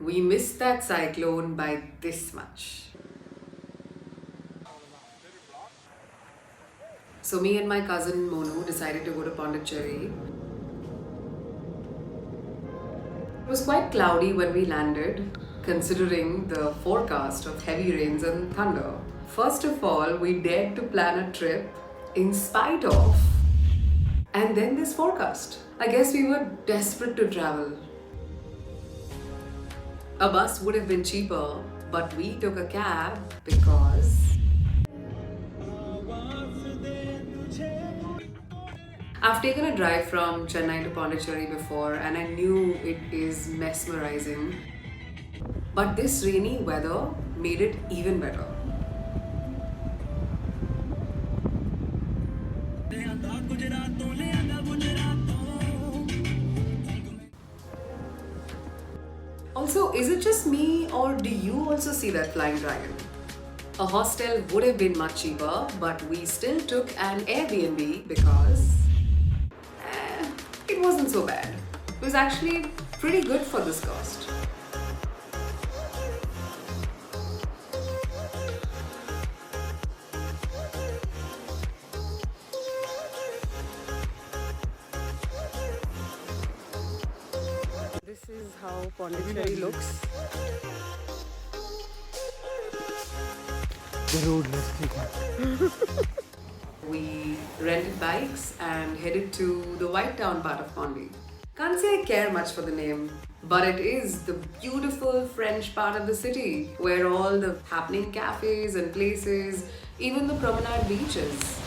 We missed that cyclone by this much. So me and my cousin Monu decided to go to Pondicherry. It was quite cloudy when we landed, considering the forecast of heavy rains and thunder. First of all, we dared to plan a trip in spite of, and then this forecast. I guess we were desperate to travel. A bus would have been cheaper, but we took a cab because I've taken a drive from Chennai to Pondicherry before and I knew it is mesmerizing. But this rainy weather made it even better. Also, is it just me or do you also see that flying dragon? A hostel would have been much cheaper, but we still took an Airbnb because it wasn't so bad. It was actually pretty good for this cost. This is how Pondicherry looks. The road, let's take it. We rented bikes and headed to the White Town part of Pondi. Can't say I care much for the name, but it is the beautiful French part of the city where all the happening cafes and places, even the promenade beaches.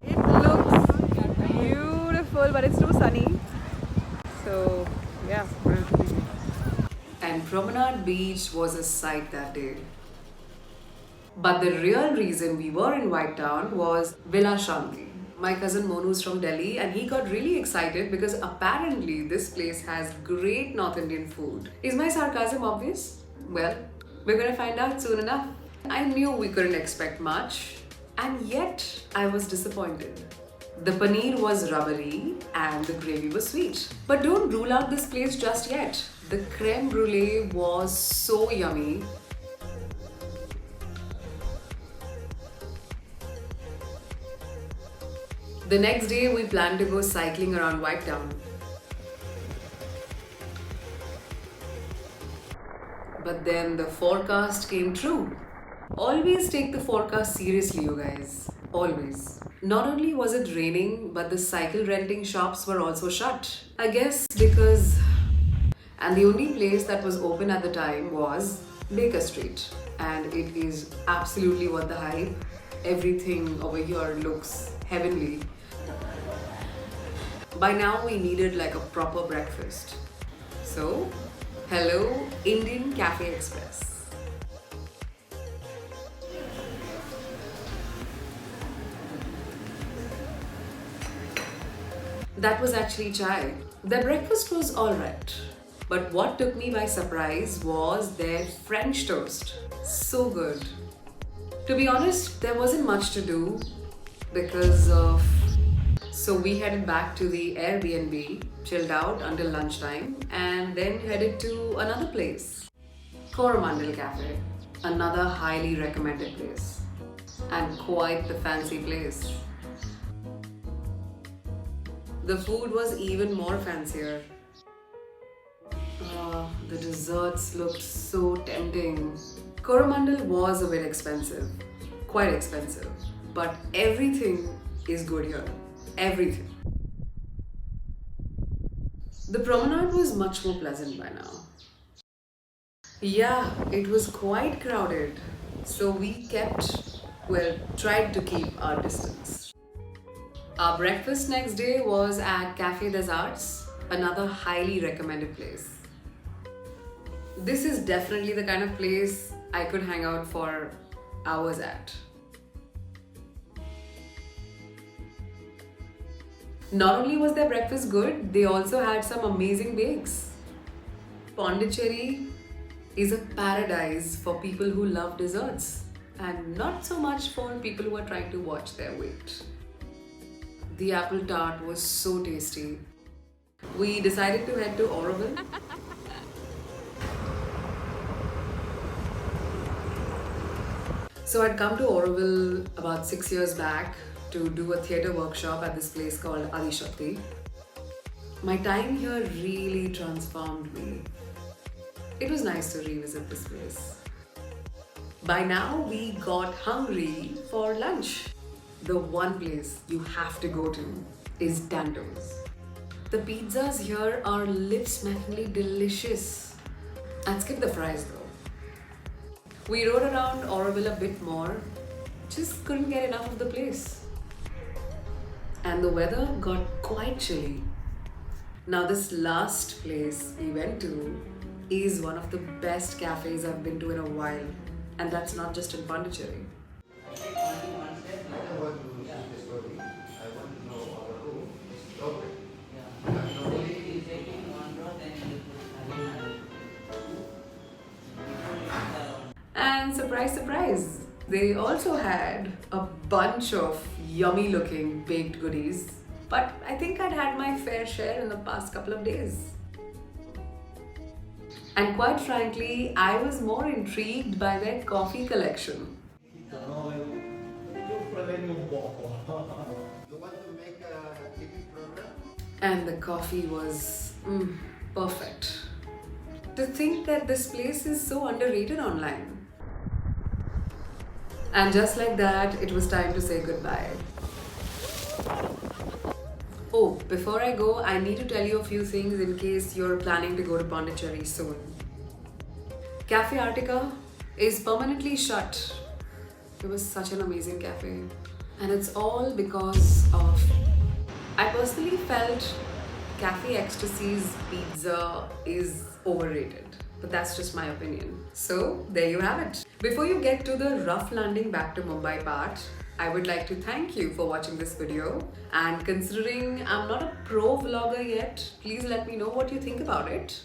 It looks beautiful, but it's too sunny. So, yeah. And Promenade Beach was a sight that day. But the real reason we were in White Town was Villa Shanti. My cousin Monu's from Delhi and he got really excited because apparently this place has great North Indian food. Is my sarcasm obvious? Well, we're gonna find out soon enough. I knew we couldn't expect much and yet I was disappointed. The paneer was rubbery and the gravy was sweet. But don't rule out this place just yet. The creme brulee was so yummy. The next day, we planned to go cycling around White Town. But then the forecast came true. Always take the forecast seriously, you guys. Always. Not only was it raining, but the cycle renting shops were also shut. I guess because. And the only place that was open at the time was Baker Street. And it is absolutely worth the hype. Everything over here looks heavenly. By now, we needed like a proper breakfast. So, hello, Indian Cafe Express. That was actually chai. Their breakfast was alright. But what took me by surprise was their French toast. So good. To be honest, there wasn't much to do because of. So we headed back to the Airbnb, chilled out until lunchtime, and then headed to another place. Coromandel Cafe, another highly recommended place. And quite the fancy place. The food was even more fancier. The desserts looked so tempting. Coromandel was a bit expensive, quite expensive, but everything is good here. Everything. The promenade was much more pleasant by now. Yeah, it was quite crowded, so we tried to keep our distance. Our breakfast next day was at Cafe des Arts, another highly recommended place. This is definitely the kind of place I could hang out for hours at. Not only was their breakfast good, they also had some amazing bakes. Pondicherry is a paradise for people who love desserts and not so much for people who are trying to watch their weight. The apple tart was so tasty. We decided to head to Oroville. So I'd come to Oroville about 6 years back to do a theatre workshop at this place called Adi. My time here really transformed me. It was nice to revisit this place. By now, we got hungry for lunch. The one place you have to go to is Tantos. The pizzas here are lip-smackingly delicious. And skip the fries though. We rode around Oroville a bit more, just couldn't get enough of the place. And the weather got quite chilly. Now, this last place we went to is one of the best cafes I've been to in a while, and that's not just in Pondicherry. And surprise, surprise, they also had a bunch of yummy looking baked goodies, but I think I'd had my fair share in the past couple of days. And quite frankly, I was more intrigued by their coffee collection. You want to make a TV program? And the coffee was perfect. To think that this place is so underrated online. And just like that, it was time to say goodbye. Oh, before I go, I need to tell you a few things in case you're planning to go to Pondicherry soon. Cafe Artica is permanently shut. It was such an amazing cafe. And it's all because of... I personally felt Cafe Ecstasy's pizza is overrated. But that's just my opinion. So, there you have it. Before you get to the rough landing back to Mumbai part, I would like to thank you for watching this video. And considering I'm not a pro vlogger yet, please let me know what you think about it.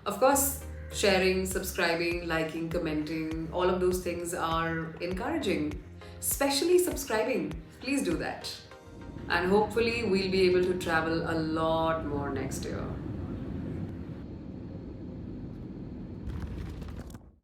Of course, sharing, subscribing, liking, commenting, all of those things are encouraging. Especially subscribing. Please do that. And hopefully we'll be able to travel a lot more next year.